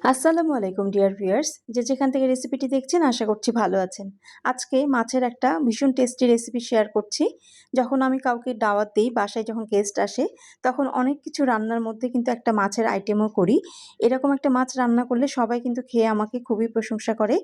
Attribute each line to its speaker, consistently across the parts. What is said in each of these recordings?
Speaker 1: আসসালামু আলাইকুম dear viewers, যে যেখান থেকে রেসিপিটি দেখছেন আশা করছি ভালো আছেন। আজকে মাছের একটা ভীষণ টেস্টি রেসিপি শেয়ার করছি। যখন আমি কাউকে দাওয়াত দেই, বাসায় যখন গেস্ট আসে, তখন অনেক কিছু রান্নার মধ্যে কিন্তু একটা মাছের আইটেমও করি। এরকম একটা মাছ রান্না করলে সবাই কিন্তু খেয়ে আমাকে খুবই প্রশংসা করে।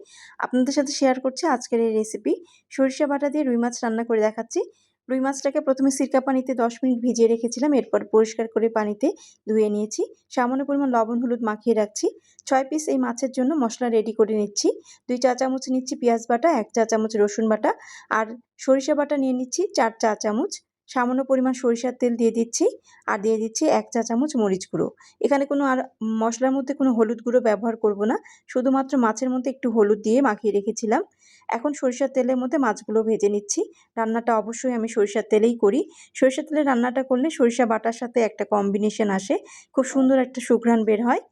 Speaker 1: আপনাদের সাথে শেয়ার করছি আজকের এই রেসিপি। সরিষা বাটা দিয়ে রুই মাছ রান্না করে দেখাচ্ছি। রুই মাছটাকে প্রথমে সিরকা পানিতে 10 মিনিট ভিজিয়ে রেখেছিলাম, এরপর পরিষ্কার করে পানিতে ধুয়ে নিয়েছি। সামান্য পরিমাণ লবণ হলুদ মাখিয়ে রাখছি। 6 পিস এই মাছের জন্য মশলা রেডি করে নিচ্ছি। 2 চা চামচ নিচ্ছি পেঁয়াজ বাটা, 1 চা চামচ রসুন বাটা আর সরিষা বাটা নিয়ে নিচ্ছি 4 চা চামচ। সামান্য পরিমাণ সরিষার তেল দিয়ে দিচ্ছি আর দিয়ে দিচ্ছি 1 চা চামচ মরিচ গুঁড়ো। এখানে কোনো আর মশলার মধ্যে কোনো হলুদ গুঁড়ো ব্যবহার করব না, শুধুমাত্র মাছের মধ্যে একটু হলুদ দিয়ে মাখিয়ে রেখেছিলাম। এখন সরিষার তেলের মধ্যে মাছগুলো ভেজে নিচ্ছি। রান্নাটা অবশ্যই আমি সরিষার তেলেই করি। সরিষার তেলে রান্নাটা করলে সরিষা বাটার সাথে একটা কম্বিনেশন আসে, খুব সুন্দর একটা সুঘ্রাণ বের হয়।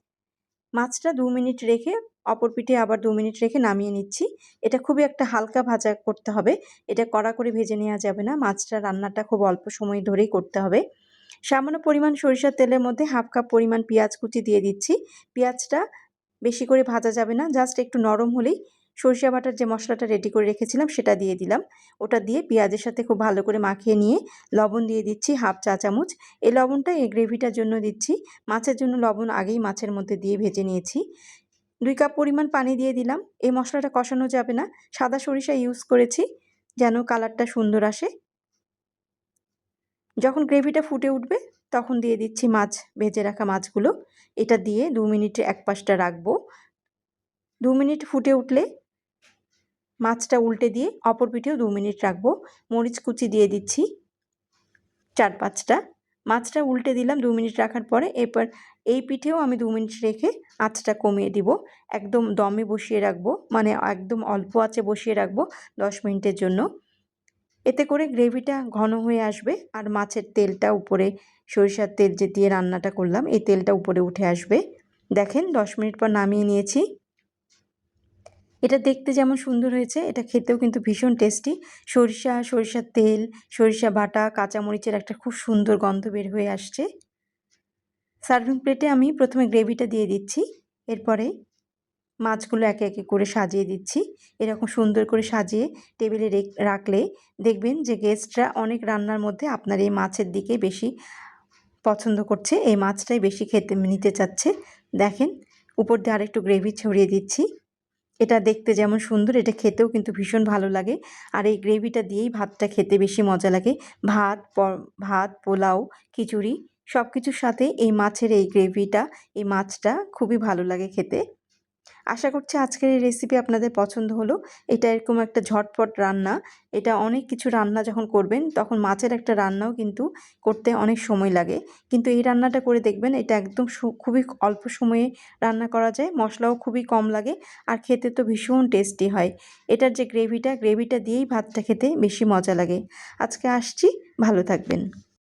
Speaker 1: মাছটা 2 মিনিট রেখে অপর পিঠে আবার 2 মিনিট রেখে নামিয়ে নিচ্ছি। এটা খুবই একটা হালকা ভাজা করতে হবে, এটা কড়া করে ভেজে নেওয়া যাবে না। মাছটা রান্নাটা খুব অল্প সময় ধরেই করতে হবে। সামান্য পরিমাণ সরিষার তেলের মধ্যে হাফ কাপ পরিমাণ পেঁয়াজ কুচি দিয়ে দিচ্ছি। পেঁয়াজটা বেশি করে ভাজা যাবে না, জাস্ট একটু নরম হলেই সরিষা বাটার যে মশলাটা রেডি করে রেখেছিলাম সেটা দিয়ে দিলাম। ওটা দিয়ে পেঁয়াজের সাথে খুব ভালো করে মাখিয়ে নিয়ে লবণ দিয়ে দিচ্ছি হাফ চা চামচ। এই লবণটা এই গ্রেভিটার জন্য দিচ্ছি। মাছের জন্য লবণ আগেই মাছের মধ্যে দিয়ে ভেজে নিয়েছি। 2 কাপ পরিমাণ পানি দিয়ে দিলাম। এই মশলাটা কষানো যাবে না, সাদা সরিষা ইউজ করেছি যেন কালারটা সুন্দর আসে। যখন গ্রেভিটা ফুটে উঠবে তখন দিয়ে দিচ্ছি মাছ, ভেজে রাখা মাছগুলো। এটা দিয়ে 2 মিনিট এক পাশটা রাখবো। 2 মিনিট ফুটে উঠলে মাছটা উল্টে দিয়ে অপর পিঠেও 2 মিনিট রাখবো। মরিচ কুচি দিয়ে দিচ্ছি 4-5টা। মাছটা উল্টে দিলাম 2 মিনিট রাখার পরে। এরপর এই পিঠেও আমি 2 মিনিট রেখে আঁচটা কমিয়ে দিব। একদম দমে বসিয়ে রাখবো, মানে একদম অল্প আঁচে বসিয়ে রাখবো 10 মিনিটের জন্য। এতে করে গ্রেভিটা ঘন হয়ে আসবে আর মাছের তেলটা উপরে, সরিষার তেল যে দিয়ে রান্নাটা করলাম এই তেলটা উপরে উঠে আসবে। দেখেন 10 মিনিট পর নামিয়ে নিয়েছি। এটা দেখতে যেমন সুন্দর হয়েছে, এটা খেতেও কিন্তু ভীষণ টেস্টি। সরিষার তেল, সরিষা বাটা, কাঁচামরিচের একটা খুব সুন্দর গন্ধ বের হয়ে আসছে। সার্ভিং প্লেটে আমি প্রথমে গ্রেভিটা দিয়ে দিচ্ছি, এরপরে মাছগুলো একে একে করে সাজিয়ে দিচ্ছি। এরকম সুন্দর করে সাজিয়ে টেবিলে রাখলে দেখবেন যে গেস্টরা অনেক রান্নার মধ্যে আপনার এই মাছের দিকে বেশি পছন্দ করছে, এই মাছটাই বেশি খেতে নিতে চাচ্ছে। দেখেন উপর দিয়ে আরেকটু গ্রেভি ছড়িয়ে দিচ্ছি। এটা দেখতে যেমন সুন্দর, এটা খেতেও কিন্তু ভীষণ ভালো লাগে। আর এই গ্রেভিটা দিয়েই ভাতটা খেতে বেশি মজা লাগে। ভাত, পোলাও, খিচুড়ি সব কিছুর সাথে এই মাছের এই গ্রেভিটা, এই মাছটা খুবই ভালো লাগে খেতে। আশা করছি আজকের এই রেসিপি আপনাদের পছন্দ হলো। এটা এরকম একটা ঝটপট রান্না। এটা অনেক কিছু রান্না যখন করবেন তখন মাছের একটা রান্নাও কিন্তু করতে অনেক সময় লাগে। কিন্তু এই রান্নাটা করে দেখবেন, এটা একদম খুবই অল্প সময়ে রান্না করা যায়, মশলাও খুবই কম লাগে আর খেতে তো ভীষণ টেস্টি হয়। এটার যে গ্রেভিটা দিয়েই ভাতটা খেতে বেশি মজা লাগে। আজকে আসছি, ভালো থাকবেন।